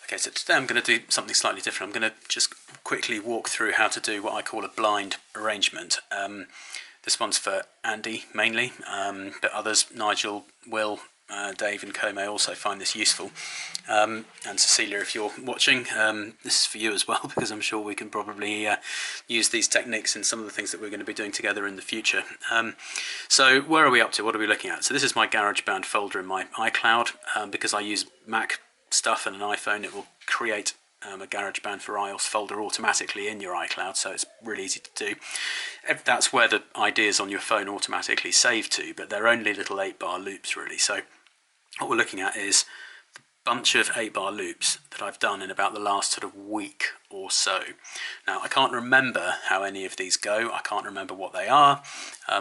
Okay, so today I'm going to do something slightly different. I'm going to just quickly walk through how to do what I call a blind arrangement. This one's for Andy mainly, but others, Nigel, Will, Dave and Co may also find this useful. And Cecilia, if you're watching, this is for you as well, because I'm sure we can probably use these techniques in some of the things that we're going to be doing together in the future. So where are we up to? What are we looking at? So this is my GarageBand folder in my iCloud. Because I use Mac stuff and an iPhone, it will create a GarageBand for iOS folder automatically in your iCloud, so it's really easy to do. That's where the ideas on your phone automatically save to, but they're only little 8-bar loops really. So what we're looking at is a bunch of 8-bar loops that I've done in about the last sort of week or so. Now I can't remember how any of these go, I can't remember what they are,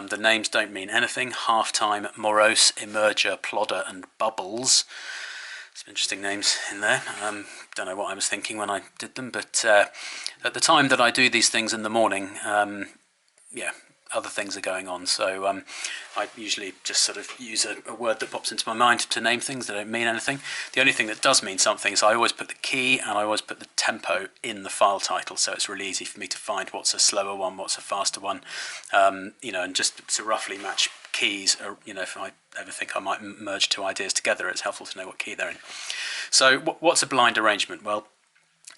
the names don't mean anything. Halftime, Morose, Emerger, Plodder and Bubbles. Some interesting names in there. Don't know what I was thinking when I did them, but at the time that I do these things in the morning, yeah, other things are going on. So I usually just sort of use a word that pops into my mind to name things that don't mean anything. The only thing that does mean something is I always put the key and I always put the tempo in the file title, so it's really easy for me to find what's a slower one, what's a faster one, you know, and just to roughly match keys, or, you know, if I ever think I might merge two ideas together, it's helpful to know what key they're in. So what's a blind arrangement? Well,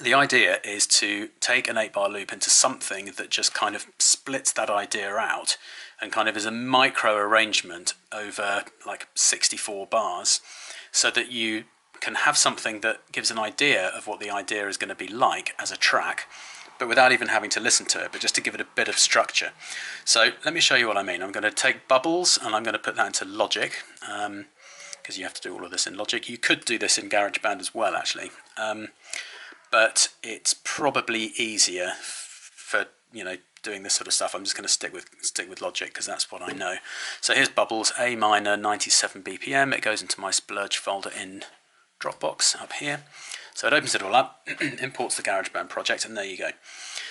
the idea is to take an 8-bar loop into something that just kind of splits that idea out and kind of is a micro arrangement over like 64 bars, so that you can have something that gives an idea of what the idea is going to be like as a track, but without even having to listen to it, but just to give it a bit of structure. So let me show you what I mean. I'm going to take Bubbles and I'm going to put that into Logic, because you have to do all of this in Logic. You could do this in GarageBand as well, actually, but it's probably easier for, you know, doing this sort of stuff. I'm just going to stick with Logic because that's what I know. So here's Bubbles, A minor, 97 BPM. It goes into my splurge folder in Dropbox up here. So it opens it all up, imports the GarageBand project, and there you go.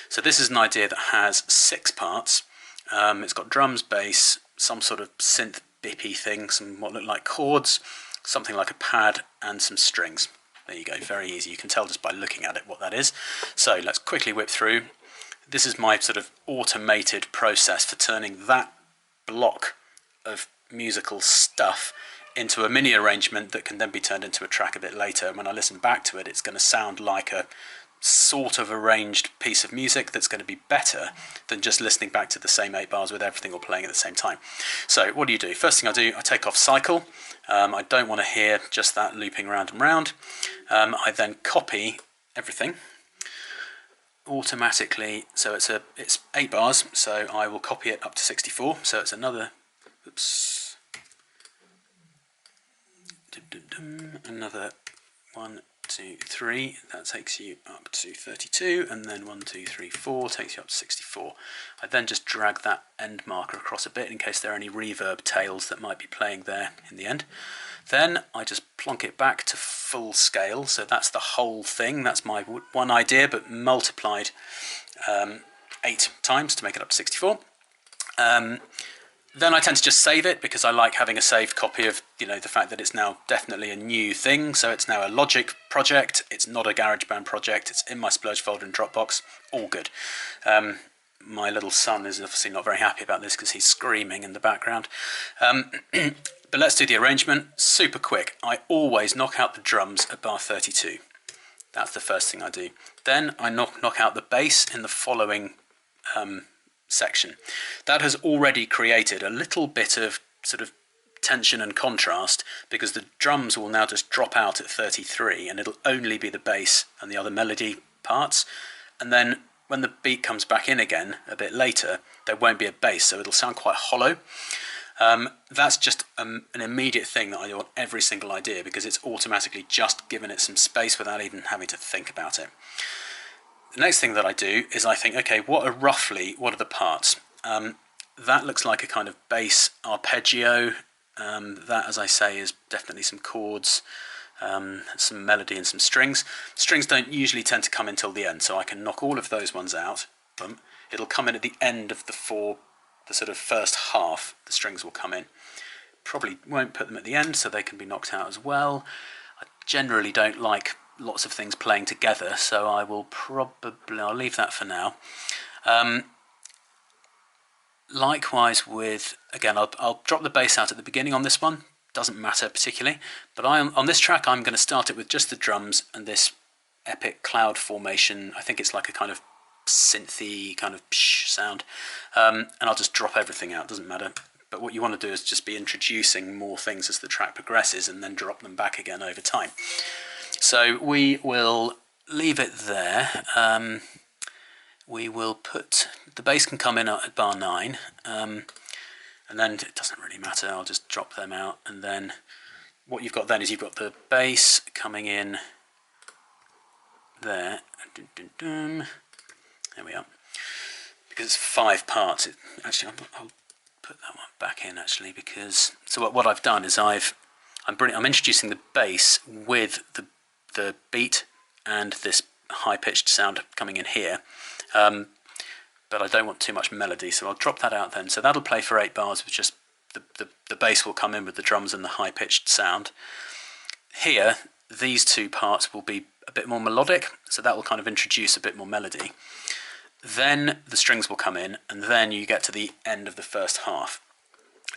So this is an idea that has 6 parts. It's got drums, bass, some sort of synth bippy thing, some what look like chords, something like a pad, and some strings. There you go, very easy. You can tell just by looking at it what that is. So let's quickly whip through. This is my sort of automated process for turning that block of musical stuff into a mini arrangement that can then be turned into a track a bit later. And when I listen back to it, it's going to sound like a sort of arranged piece of music that's going to be better than just listening back to the same 8 bars with everything all playing at the same time. So what do? First thing I do, I take off cycle. I don't want to hear just that looping round and round. I then copy everything automatically, so it's 8 bars, so I will copy it up to 64. So it's another, oops, another 1, 2, 3, that takes you up to 32, and then 1, 2, 3, 4 takes you up to 64. I then just drag that end marker across a bit in case there are any reverb tails that might be playing there in the end. Then I just plonk it back to full scale, so that's the whole thing. That's my one idea, but multiplied 8 times to make it up to 64. Then I tend to just save it because I like having a saved copy of, you know, the fact that it's now definitely a new thing. So it's now a Logic project. It's not a GarageBand project. It's in my splurge folder in Dropbox. All good. My little son is obviously not very happy about this because he's screaming in the background. But let's do the arrangement. Super quick. I always knock out the drums at bar 32. That's the first thing I do. Then I knock out the bass in the following section. That has already created a little bit of sort of tension and contrast because the drums will now just drop out at 33 and it'll only be the bass and the other melody parts. And then when the beat comes back in again a bit later, there won't be a bass, so it'll sound quite hollow. That's just an immediate thing that I do on every single idea because it's automatically just given it some space without even having to think about it. The next thing that I do is I think, okay, what are the parts? That looks like a kind of bass arpeggio. That, as I say, is definitely some chords, some melody and some strings. Strings don't usually tend to come until the end, so I can knock all of those ones out. It'll come in at the end of the sort of first half, the strings will come in. Probably won't put them at the end, so they can be knocked out as well. I generally don't like lots of things playing together, so I'll leave that for now. Likewise with, again, I'll drop the bass out at the beginning on this one, doesn't matter particularly, but on this track I'm going to start it with just the drums and this epic cloud formation. I think it's like a kind of synthy kind of psh sound, and I'll just drop everything out, doesn't matter. But what you want to do is just be introducing more things as the track progresses and then drop them back again over time. So we will leave it there. We will put, the bass can come in at bar 9, and then it doesn't really matter, I'll just drop them out, and then what you've got then is you've got the bass coming in there. There we are. Because it's 5 parts, actually I'll put that one back in actually, because so what I've done is I'm introducing the bass with the beat and this high-pitched sound coming in here, but I don't want too much melody, so I'll drop that out then. So that'll play for 8 bars with just the bass will come in with the drums and the high-pitched sound. Here, these 2 parts will be a bit more melodic, so that will kind of introduce a bit more melody. Then the strings will come in, and then you get to the end of the first half.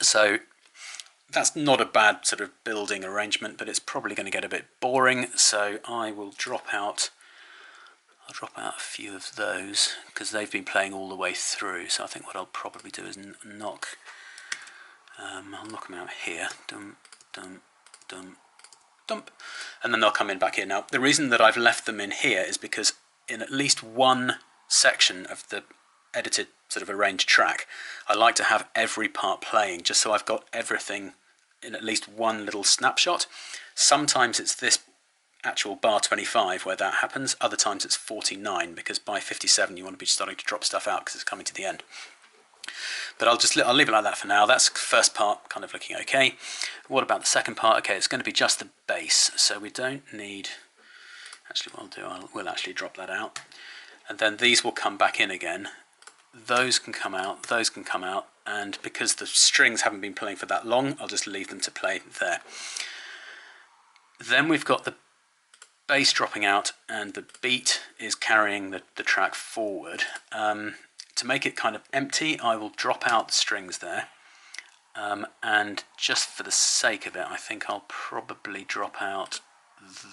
So that's not a bad sort of building arrangement, but it's probably going to get a bit boring, so I will drop out a few of those because they've been playing all the way through. So I think what I'll probably do is I'll knock them out here, dum dum dum dump, and then they'll come in back here. Now the reason that I've left them in here is because in at least one section of the edited sort of arranged track, I like to have every part playing just so I've got everything in at least one little snapshot. Sometimes it's this actual bar 25 where that happens, other times it's 49, because by 57 you want to be starting to drop stuff out because it's coming to the end. But I'll leave it like that for now. That's the first part kind of looking okay. What about the second part? Okay, it's going to be just the bass, so we don't need, actually what I'll do, we'll actually drop that out, and then these will come back in again. Those can come out, those can come out, and because the strings haven't been playing for that long, I'll just leave them to play there. Then we've got the bass dropping out and the beat is carrying the track forward. To make it kind of empty, I will drop out the strings there, and just for the sake of it, I think I'll probably drop out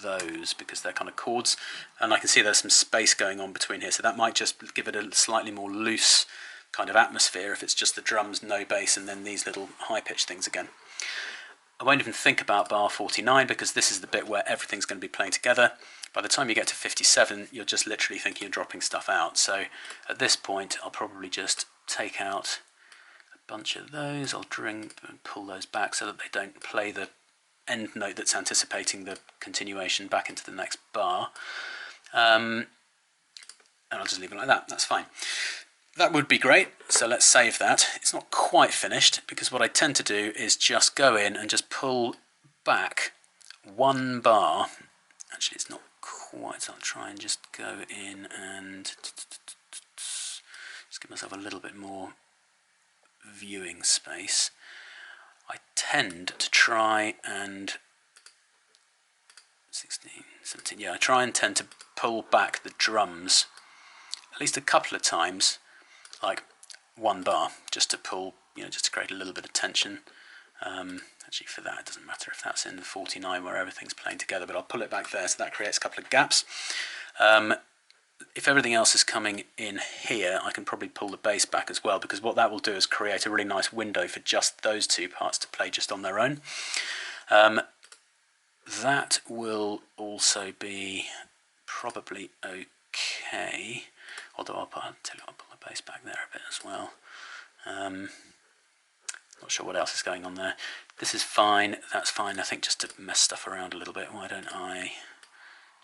those because they're kind of chords, and I can see there's some space going on between here, so that might just give it a slightly more loose kind of atmosphere if it's just the drums, no bass, and then these little high-pitched things again. I won't even think about bar 49 because this is the bit where everything's going to be playing together. By the time you get to 57, you're just literally thinking of dropping stuff out. So at this point, I'll probably just take out a bunch of those. I'll pull those back so that they don't play the end note that's anticipating the continuation back into the next bar. And I'll just leave it like that. That's fine. That would be great, so let's save that. It's not quite finished because what I tend to do is just go in and just pull back 1 bar. Actually, it's not quite, so I'll try and just go in and just give myself a little bit more viewing space. I tend to try and 16, 17, yeah, I tend to pull back the drums at least a couple of times, like 1 bar, just to pull, just to create a little bit of tension. Actually, for that, it doesn't matter if that's in the 49 where everything's playing together, but I'll pull it back there, so that creates a couple of gaps. If everything else is coming in here, I can probably pull the bass back as well, because what that will do is create a really nice window for just those 2 parts to play just on their own. That will also be probably okay, although I'll pull the bass back there a bit as well. Not sure what else is going on there. This is fine, that's fine. I think just to mess stuff around a little bit, why don't I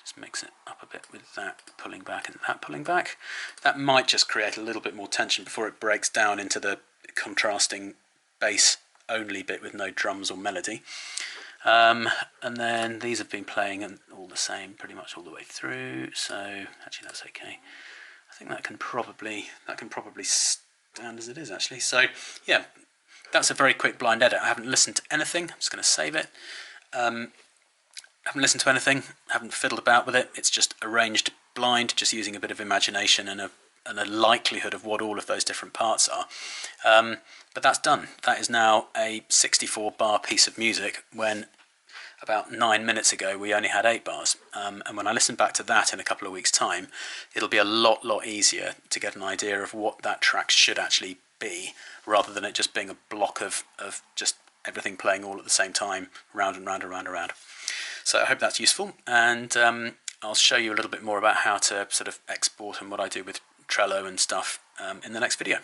just mix it up a bit with that pulling back and that pulling back. That might just create a little bit more tension before it breaks down into the contrasting bass only bit with no drums or melody. And then these have been playing all the same pretty much all the way through, so actually that's okay. I think that can probably stand as it is actually. So yeah, that's a very quick blind edit. I haven't listened to anything, I'm just going to save it. haven't listened to anything, haven't fiddled about with it. It's just arranged blind, just using a bit of imagination and a likelihood of what all of those different parts are. But that's done. That is now a 64 bar piece of music when about 9 minutes ago we only had 8 bars. And when I listen back to that in a couple of weeks' time, it'll be a lot easier to get an idea of what that track should actually be, rather than it just being a block of just everything playing all at the same time, round and round and round and round. So I hope that's useful, and I'll show you a little bit more about how to sort of export and what I do with Trello and stuff in the next video.